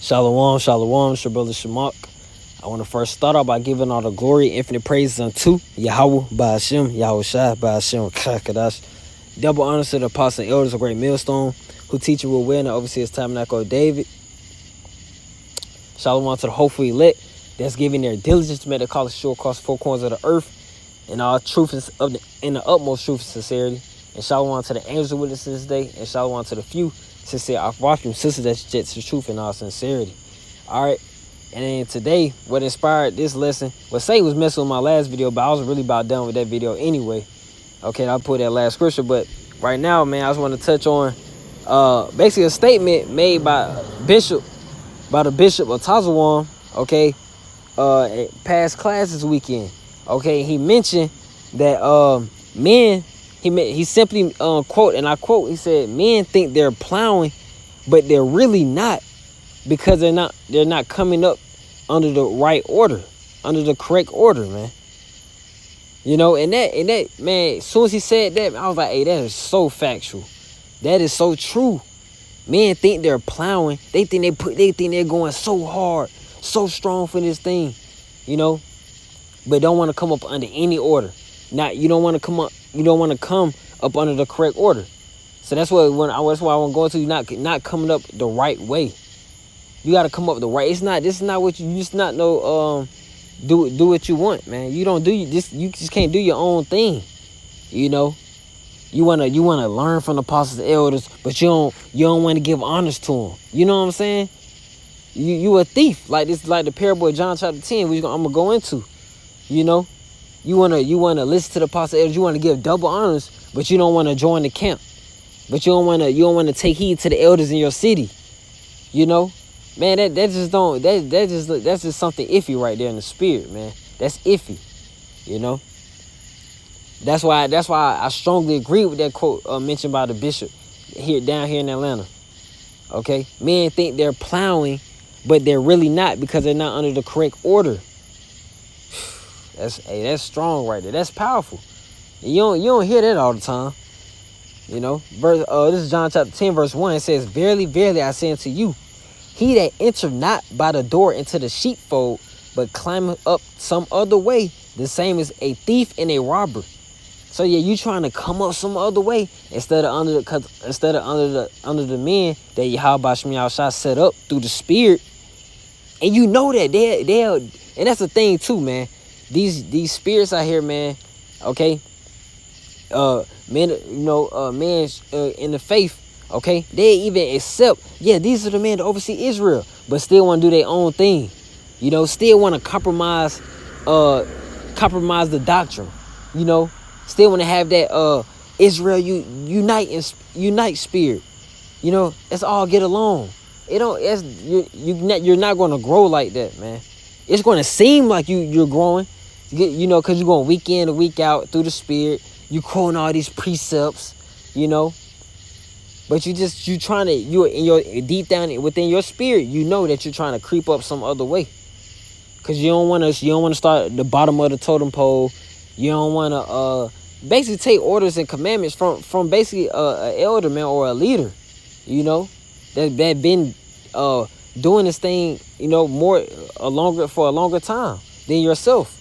Shalom, shalom, it's your brother Shamak. I want to first start out by giving all the glory, infinite praises unto Yahweh, Ba'ashem, Yahweh Shai, Ba'ashem, Kakadash. Double honors to the apostles and elders of Great Millstone, who teach you will win and oversee his tabernacle of David. Shalom to the hopeful elect that's giving their diligence to make the call sure across the four corners of the earth, and all truth in the utmost truth and sincerity. And shalom to the angels of witnesses this day, and shalom to the few sincere Afrafim sisters that jet to the truth in all sincerity. All right. And then today, what inspired this lesson, well, Say was messing with my last video, but I was really about done with that video anyway. Okay, I'll put that last scripture, but right now, man, I just want to touch on basically a statement made by the Bishop of Tazawam, okay, at past class this weekend. Okay, he mentioned that men, he simply quote, and I quote, he said, men think they're plowing, but they're really not, because they're not coming up under the right order, under the correct order, man. You know, and that man, as soon as he said that, I was like, hey, that is so factual. That is so true. Men think they're plowing. They think they're going so hard, so strong for this thing, you know, but don't want to come up under any order. You don't want to come up under the correct order. So that's why I want to go into, not coming up the right way. You got to come up the right. This is not what you just not know. Do what you want, man. You just can't do your own thing. You know, you wanna learn from the apostles and elders, but you don't want to give honors to them. You know what I'm saying? You a thief, like the parable of John chapter 10, which I'm gonna go into. You know, you wanna listen to the apostles and elders. You want to give double honors, but you don't want to join the camp. But you don't want to take heed to the elders in your city. You know. Man, that's just something iffy right there in the spirit, man. That's iffy, you know. That's why I strongly agree with that quote mentioned by the bishop down here in Atlanta. Okay, men think they're plowing, but they're really not, because they're not under the correct order. That's strong right there. That's powerful. You don't hear that all the time, you know. This is John chapter 10 verse 1. It says, "Verily, verily, I say unto you, he that enter not by the door into the sheepfold, but climbeth up some other way, the same is a thief and a robber." So yeah, you trying to come up some other way instead of under the men that Yahweh Shai set up through the spirit. And you know that they'll, and that's the thing too, man. These spirits out here, man. Okay, men, men in the faith. Okay, they even accept, yeah, these are the men to oversee Israel, but still want to do their own thing. You know, still want to compromise the doctrine. You know, still want to have that Israel unite spirit. You know, let's all get along. You're not going to grow like that, man. It's going to seem like you're growing, you know, because you're going week in and week out through the spirit. You quoting all these precepts, you know. But you're in your deep down within your spirit, you know that you're trying to creep up some other way, because you don't want to start at the bottom of the totem pole. You don't want to basically take orders and commandments from basically an elder, man, or a leader, you know, that been doing this thing, you know, for a longer time than yourself,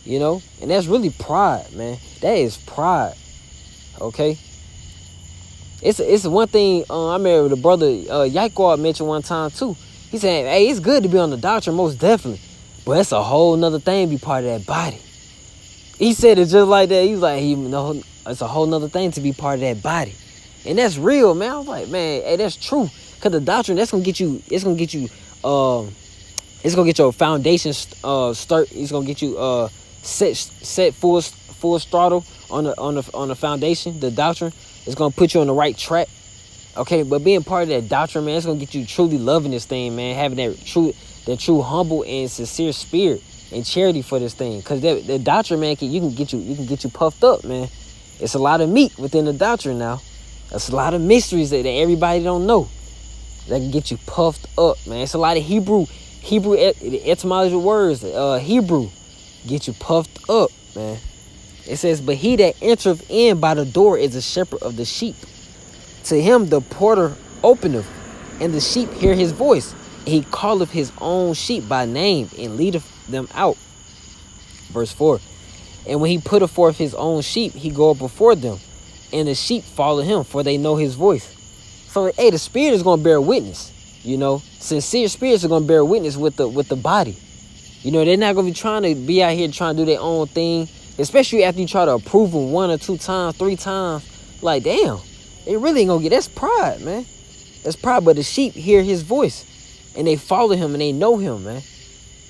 you know. And that's really pride, man. That is pride. Okay. It's one thing. I remember the brother Yaquad mentioned one time too. He said, "Hey, it's good to be on the doctrine, most definitely, but it's a whole nother thing to be part of that body." He said it just like that. He was like, it's a whole nother thing to be part of that body, and that's real, man. I was like, man, hey, that's true. Cause the doctrine, it's gonna get you your foundation start. It's gonna get you set full throttle on the foundation, the doctrine. It's going to put you on the right track. Okay, but being part of that doctrine, man, it's going to get you truly loving this thing, man. Having that true humble and sincere spirit and charity for this thing. Because the doctrine, man, you can get you puffed up, man. It's a lot of meat within the doctrine now. It's a lot of mysteries that everybody don't know that can get you puffed up, man. It's a lot of Hebrew etymology words. Hebrew get you puffed up, man. It says, "But he that entereth in by the door is a shepherd of the sheep. To him the porter openeth, and the sheep hear his voice, He calleth his own sheep by name and leadeth them out. Verse 4. And when he putteth forth his own sheep, he goeth before them, and the sheep follow him, for they know his voice. So, hey, the spirit is going to bear witness. You know, sincere spirits are going to bear witness with the body. You know, they're not going to be trying to be out here trying to do their own thing, especially after you try to approve them 1 or 2 times, 3 times. Like, damn, they really ain't going to get, that's pride, man. That's pride, but the sheep hear his voice, and they follow him, and they know him, man.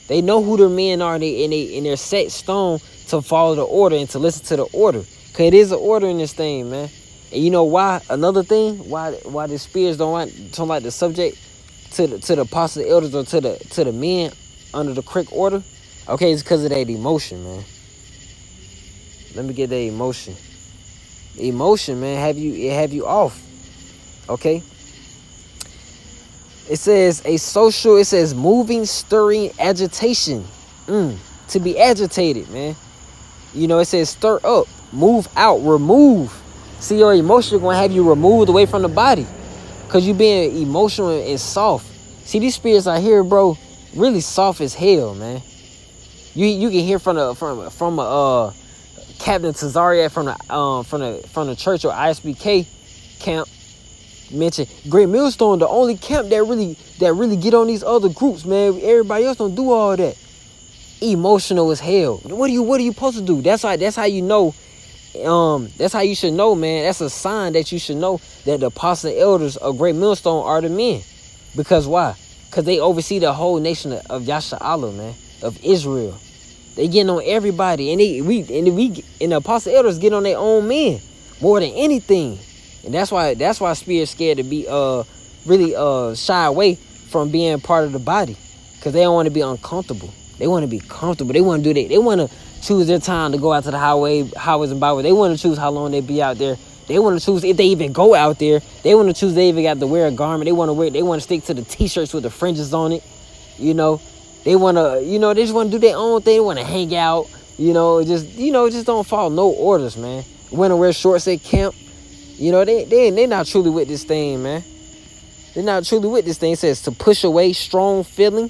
They know who their men are, and they're set stone to follow the order and to listen to the order. Because it is an order in this thing, man. And you know why? Another thing, why the spirits don't like the subject to the apostles, the elders, or to the men under the correct order? Okay, it's because of that emotion, man. Let me get that emotion. The emotion, man, have you off. Okay? It says moving, stirring, agitation. To be agitated, man. You know, it says stir up, move out, remove. See, your emotion is going to have you removed away from the body. Because you being emotional and soft. See, these spirits out here, bro, really soft as hell, man. You can hear from Captain Tazariak from the church or ISBK camp mention Great Millstone, the only camp that really get on these other groups, man. Everybody else don't do all that. Emotional as hell. What are you supposed to do? That's how you know. That's how you should know, man. That's a sign that you should know that the apostles and elders of Great Millstone are the men. Because why? Because they oversee the whole nation of Yasha'Allah, man, of Israel. They getting on everybody, and the apostle elders get on their own men more than anything. And that's why spirits scared to be really shy away from being part of the body, because they don't want to be uncomfortable. They want to be comfortable. They want to do that. They want to choose their time to go out to the highways and byways. They want to choose how long they be out there. They want to choose if they even go out there. They want to choose they even got to wear a garment. They want to stick to the t-shirts with the fringes on it. You know, they want to, they just want to do their own thing. They want to hang out. Just don't follow no orders, man. Want to wear shorts at camp. They not truly with this thing, man. They're not truly with this thing. It says to push away strong feeling.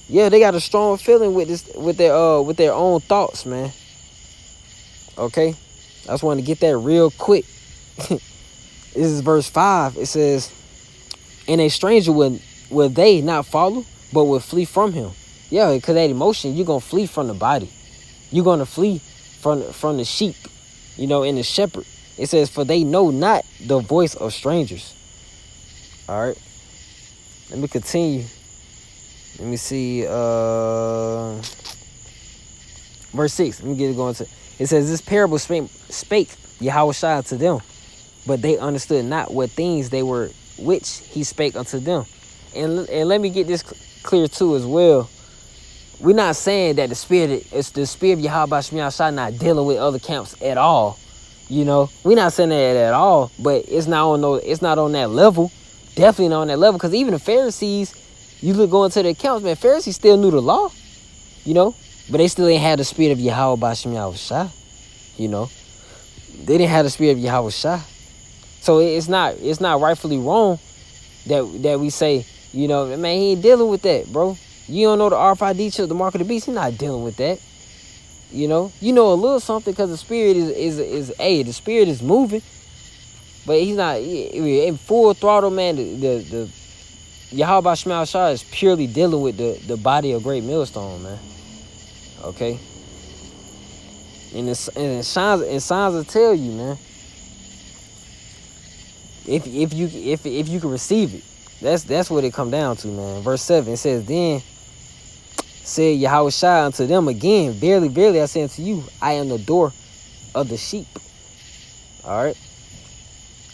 Yeah, they got a strong feeling with their own thoughts, man. Okay, I just wanted to get that real quick. This is verse 5. It says, "And a stranger will they not follow, but will flee from him." Yeah, because that emotion, you're gonna flee from the body. You're gonna flee from the sheep, and the shepherd. It says, "For they know not the voice of strangers." All right, let me continue. Let me see. Verse 6. Let me get it going. It says, "This parable spake Yahushua to them, but they understood not what things they were which he spake unto them." And let me get this clear too as well. We're not saying that the spirit of Yahweh Shai not dealing with other camps at all. We're not saying that at all. But it's not on that level. Definitely not on that level. Because even the Pharisees, you look going to the accounts, man, Pharisees still knew the law, but they still ain't had the spirit of Yahweh Bashim Yahushua, They didn't have the spirit of Yahushua. So it's not rightfully wrong that we say, man, he ain't dealing with that, bro. You don't know the RFID chip, the mark of the beast, he's not dealing with that. You know a little something because the spirit the spirit is moving, but he's not in full throttle, man. The Yahweh Shemel Shah is purely dealing with the body of Great Millstone, man. Okay, and signs will tell you, man. If you can receive it, that's what it come down to, man. Verse 7, it says, "Then said Yahweh Shai unto them again, Verily, verily, I say unto you, I am the door of the sheep." All right.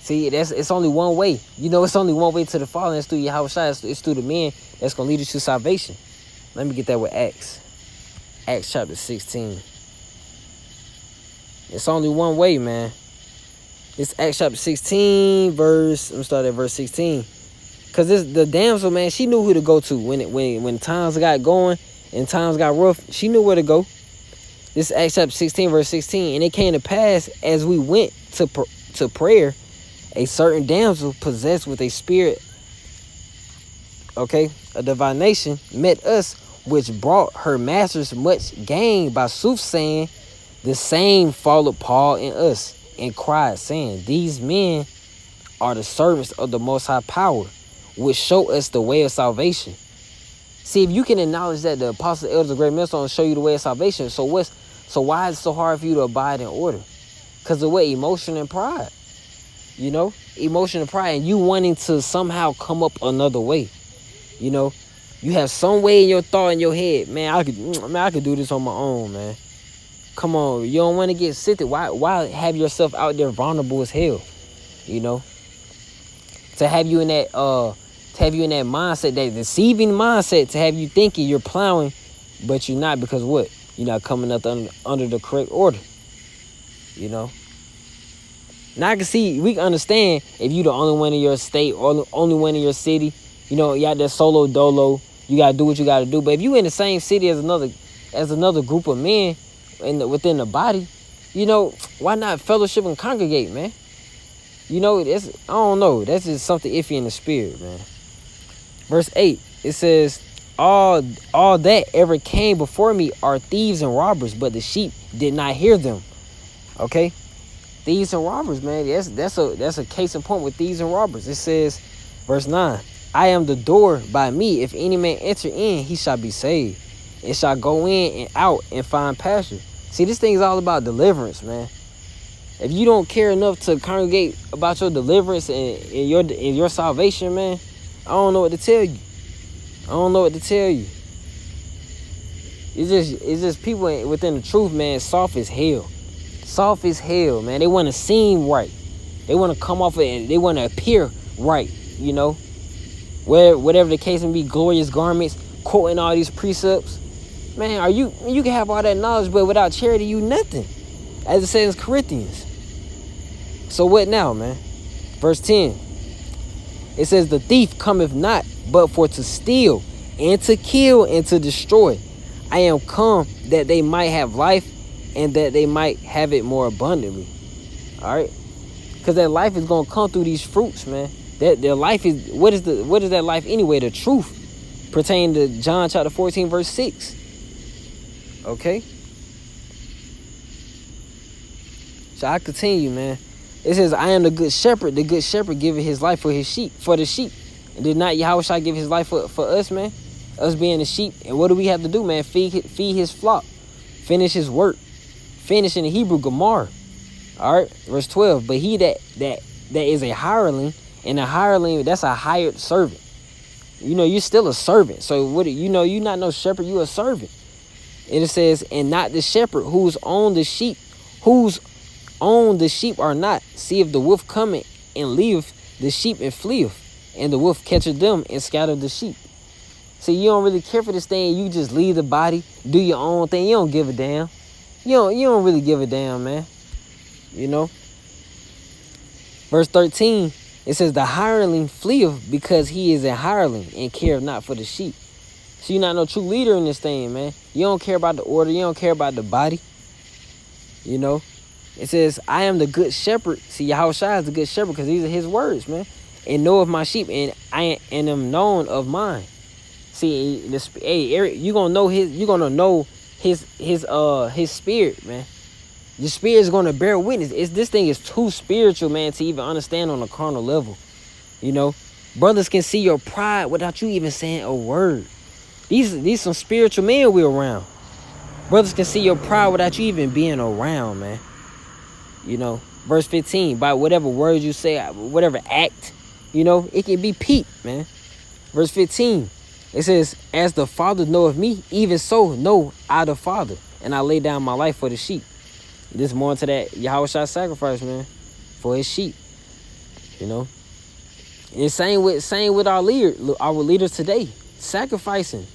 See, it's only one way. It's only one way to the Father, and it's through Yahweh Shai. It's through the man that's going to lead you to salvation. Let me get that with Acts. Acts chapter 16. It's only one way, man. It's Acts chapter 16, let me start at verse 16. Because the damsel, man, she knew who to go to when times got going and times got rough. She knew where to go. This is Acts chapter 16, verse 16. "And it came to pass, as we went to prayer, a certain damsel possessed with a spirit okay, a divination, met us, which brought her masters much gain by soothsaying. The same followed Paul and us, and cried, saying, These men are the servants of the Most High Power, which show us the way of salvation. See, if you can acknowledge that the apostles, elders, of great millstone show you the way of salvation, so why is it so hard for you to abide in order? Because of what? Emotion and pride. You know? Emotion and pride, and you wanting to somehow come up another way. You know? You have some way in your thought in your head, man, I could do this on my own, man. Come on, you don't want to get sifted. Why have yourself out there vulnerable as hell? You know? To have you in that mindset, that deceiving mindset, to have you thinking you're plowing, but you're not, because what? You're not coming up under the correct order. You know? Now I can see, we can understand if you the only one in your state or the only one in your city, you know, you got that solo dolo, you gotta do what you gotta do. But if you in the same city as another group of men within the body, you know, why not fellowship and congregate, man? You know, I don't know. That's just something iffy in the spirit, man. Verse 8, it says, all that ever came before me are thieves and robbers, but the sheep did not hear them. Okay? Thieves and robbers, man. That's a case in point with thieves and robbers. It says, verse 9, I am the door. By me, if any man enter in, he shall be saved, and shall go in and out and find pasture. See, this thing is all about deliverance, man. If you don't care enough to congregate about your deliverance and your salvation, man, I don't know what to tell you. It's just people within the truth, man, soft as hell. Soft as hell, man. They want to seem right. They want to come off it and they want to appear right, you know. Whatever the case may be, glorious garments, quoting all these precepts. Man, you can have all that knowledge, but without charity, you nothing. As it says in Corinthians. So what now, man? Verse 10. It says, the thief cometh not, but for to steal, and to kill, and to destroy. I am come that they might have life, and that they might have it more abundantly. All right? Because that life is going to come through these fruits, man. That their life is, what is that life anyway? The truth pertaining to John chapter 14, verse 6. Okay? So I continue, man. It says, I am the good shepherd. The good shepherd giveth his life for the sheep. And did not Yahushua give his life for us, man? Us being the sheep. And what do we have to do, man? Feed his flock. Finish his work. Finish in the Hebrew, Gamar. All right, verse 12. But he that is a hireling, and a hireling, that's a hired servant. You know, you're still a servant. So what? You know, you're not no shepherd. You're a servant. And it says, and not the shepherd whose own the sheep are not. See if the wolf cometh and leaveth the sheep and fleeth, and the wolf catcheth them and scattereth the sheep. See, you don't really care for this thing. You just leave the body, do your own thing. You don't give a damn. You don't really give a damn, man. You know. Verse 13, it says, the hireling fleeth because he is a hireling and careth not for the sheep. So you're not no true leader in this thing, man. You don't care about the order. You don't care about the body. You know. It says, I am the good shepherd. See, Yahushua is the good shepherd because these are his words, man. And know of my sheep, and I am known of mine. See, Eric, you're gonna know his spirit, man. Your spirit is gonna bear witness. This thing is too spiritual, man, to even understand on a carnal level. You know, brothers can see your pride without you even saying a word. These some spiritual men we're around. Brothers can see your pride without you even being around, man. You know, verse 15, by whatever words you say, whatever act, you know, it can be peaked, man. Verse 15, it says, as the Father knoweth me, even so know I the Father, and I lay down my life for the sheep. This more into that Yahushua sacrifice, man, for his sheep. You know, and same with our leaders today, sacrificing,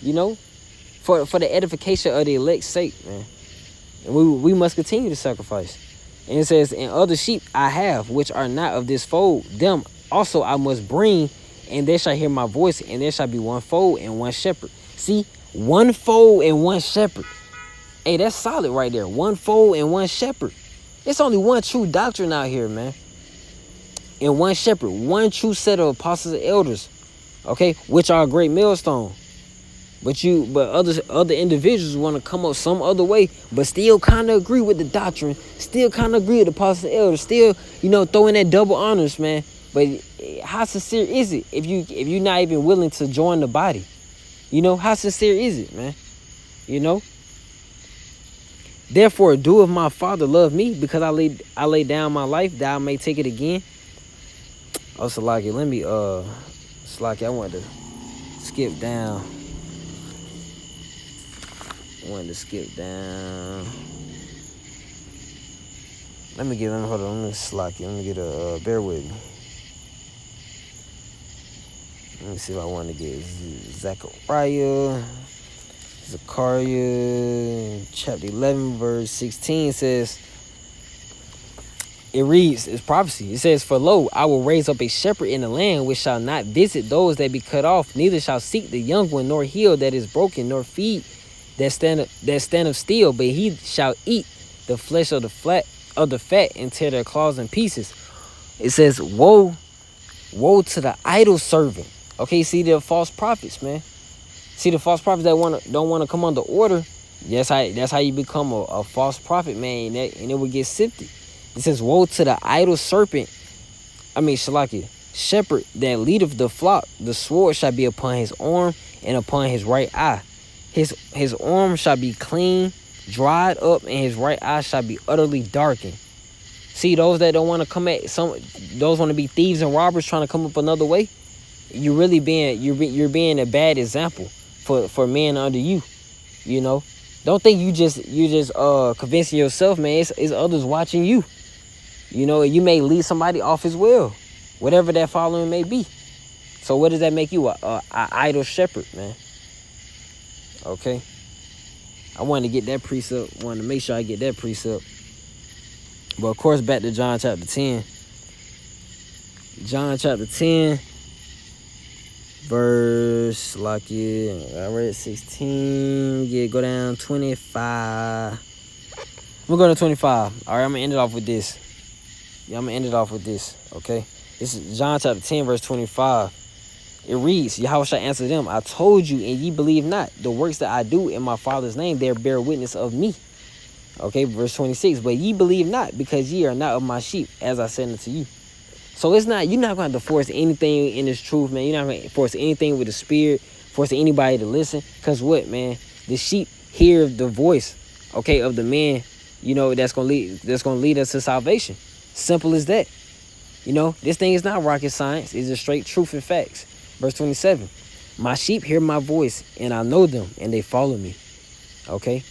you know, for the edification of the elect's sake, man. And we must continue to sacrifice. And it says, and other sheep I have, which are not of this fold, them also I must bring, and they shall hear my voice, and there shall be one fold and one shepherd. See, one fold and one shepherd. Hey, that's solid right there. One fold and one shepherd. It's only one true doctrine out here, man. And one shepherd, one true set of apostles and elders. okay, which are a great millstone. But other individuals want to come up some other way, but still kind of agree with the doctrine, still kind of agree with the apostles and elders, still, throw in that double honors, man. But how sincere is it if you're not even willing to join the body? How sincere is it, man? Therefore, do if my Father love me, because I lay down my life that I may take it again. Oh, Salaki, Salaki, I wanted to skip down. Let me hold on, let me Salaki, let me get bear with me. Let me see if I want to get Zechariah, chapter 11, verse 16 says, it reads, it's prophecy. It says, for lo, I will raise up a shepherd in the land which shall not visit those that be cut off, neither shall seek the young one, nor heal that is broken, nor feed that stand of steel, but he shall eat the flesh of the fat and tear their claws in pieces. It says, woe to the idle servant. Okay, see the false prophets, man. See the false prophets that don't want to come under order. That's how you become a false prophet, man, and it will get sifted. It says, woe to the idle shepherd that leadeth the flock. The sword shall be upon his arm and upon his right eye. His arm shall be clean, dried up, and his right eye shall be utterly darkened. See, those that don't want to come those want to be thieves and robbers trying to come up another way. You're being a bad example for men under you. Don't think you just convincing yourself, man. It's others watching you. You may lead somebody off as well, whatever that following may be. So what does that make you? A idle shepherd, man. Okay. I wanted to get that precept. Wanted to make sure I get that precept. But of course, back to John chapter 10. John chapter 10, verse, I read 16. Yeah, go down 25. I'm gonna go to 25. All right, I'm gonna end it off with this. Okay? This is John chapter 10, verse 25. It reads, Yahweh shall answer them, I told you, and ye believe not. The works that I do in my Father's name, they bear witness of me. Okay, verse 26. But ye believe not, because ye are not of my sheep, as I said unto you. So you're not going to have to force anything in this truth, man. You're not going to force anything with the spirit, force anybody to listen. Because what, man? The sheep hear the voice, okay, of the man, that's going to lead us to salvation. Simple as that. This thing is not rocket science. It's just straight truth and facts. Verse 27. My sheep hear my voice, and I know them, and they follow me. Okay?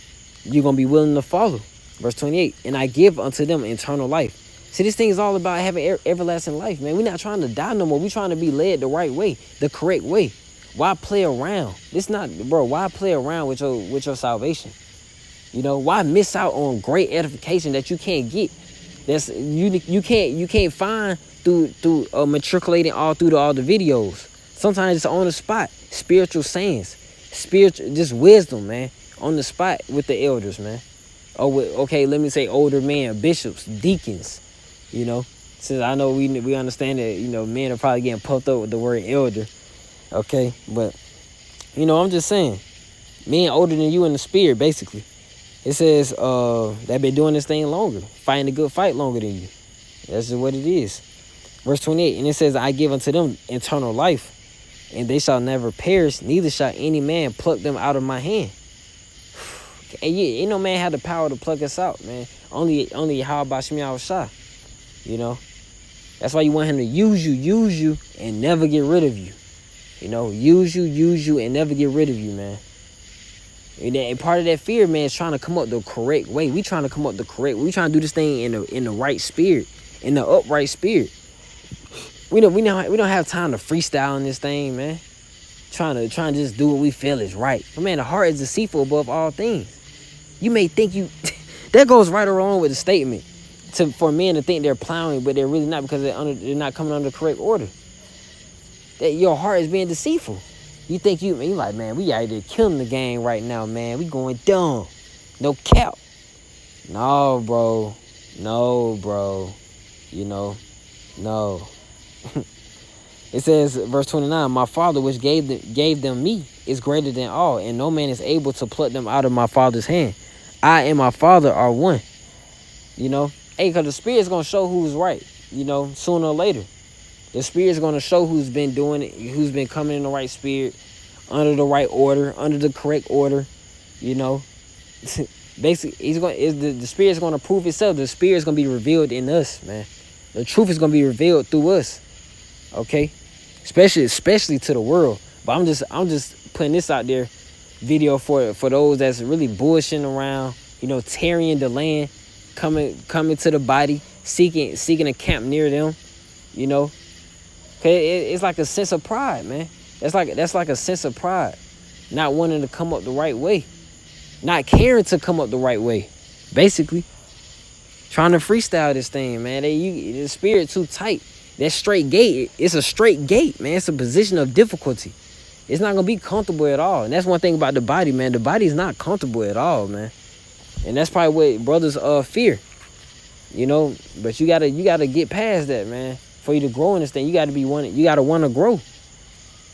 You're going to be willing to follow. Verse 28. And I give unto them eternal life. See, this thing is all about having everlasting life, man. We're not trying to die no more. We're trying to be led the right way, the correct way. Why play around? Why play around with your salvation? Why miss out on great edification that you can't get? That's you can't find through matriculating all the videos. Sometimes it's on the spot. Spiritual sayings, just wisdom, man, on the spot with the elders, man. Let me say older men, bishops, deacons. Since I know we understand that men are probably getting puffed up with the word elder. Okay, but I'm just saying, men older than you in the spirit, basically. It says they've been doing this thing longer, fighting a good fight longer than you. That's just what it is. Verse 28, and it says, I give unto them eternal life, and they shall never perish, neither shall any man pluck them out of my hand. And ain't no man had the power to pluck us out, man. Only how about Shemiah Shah. That's why you want him to use you, and never get rid of you. Use you, and never get rid of you, man. And part of that fear, man, is trying to come up the correct way. We trying to come up the correct way. We trying to do this thing in the right spirit, in the upright spirit. We don't have time to freestyle in this thing, man. Trying to just do what we feel is right. But man, the heart is deceitful above all things. You may think that goes right or wrong with the statement for men to think they're plowing, but they're really not, because they're not coming under the correct order. That your heart is being deceitful. You think you like, man, we out there killing the game right now, man. We going dumb. No cap. No, bro. No. It says, verse 29, my Father which gave them me is greater than all, and no man is able to pluck them out of my Father's hand. I and my Father are one. You know, hey, because the Spirit's going to show who's right, you know, sooner or later. The Spirit's going to show who's been doing it, who's been coming in the right spirit, under the right order, under the correct order, you know. Basically, the Spirit's going to prove itself. The Spirit's going to be revealed in us, man. The truth is going to be revealed through us, okay? Especially to the world. But I'm just putting this out there, video for those that's really bullshitting around, you know, tearing the land, coming to the body, seeking a camp near them, you know. Okay, it's like a sense of pride, man. That's like a sense of pride, not wanting to come up the right way, not caring to come up the right way, basically. Trying to freestyle this thing, man. The Spirit too tight. That straight gate, it's a straight gate, man. It's a position of difficulty. It's not gonna be comfortable at all. And that's one thing about the body, man. The body is not comfortable at all, man. And that's probably what brothers fear, you know. But you gotta get past that, man. For you to grow in this thing, you gotta want to grow.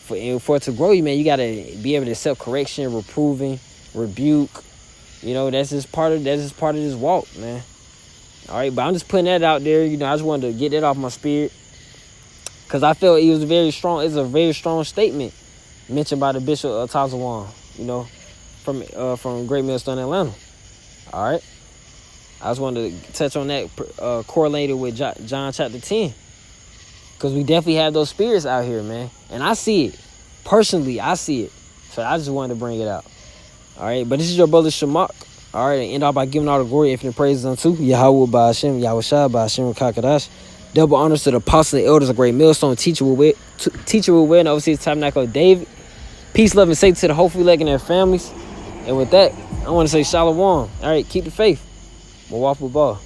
For it to grow, man, you gotta be able to accept correction, reproving, rebuke. You know, that's just part of this walk, man. All right, but I'm just putting that out there. You know, I just wanted to get that off my spirit, because I felt it was very strong. It's a very strong statement mentioned by the Bishop of Tazawan, you know, from Great Millstone, Atlanta. All right. I just wanted to touch on that, correlated with John chapter 10. Because we definitely have those spirits out here, man. And I see it. Personally, I see it. So I just wanted to bring it out. All right. But this is your brother Shamak. All right. And end off by giving all the glory, infinite praises unto Yahweh by Hashem, Yahweh Shai by Hashem Kakadash. Double honors to the apostles and elders of Great Millstone, teacher will wear, and overseas Tabernacle of David. Peace, love, and safety to the Hopefully Leg and their families. And with that, I want to say Shalom. All right. Keep the faith. We'll walk with ball.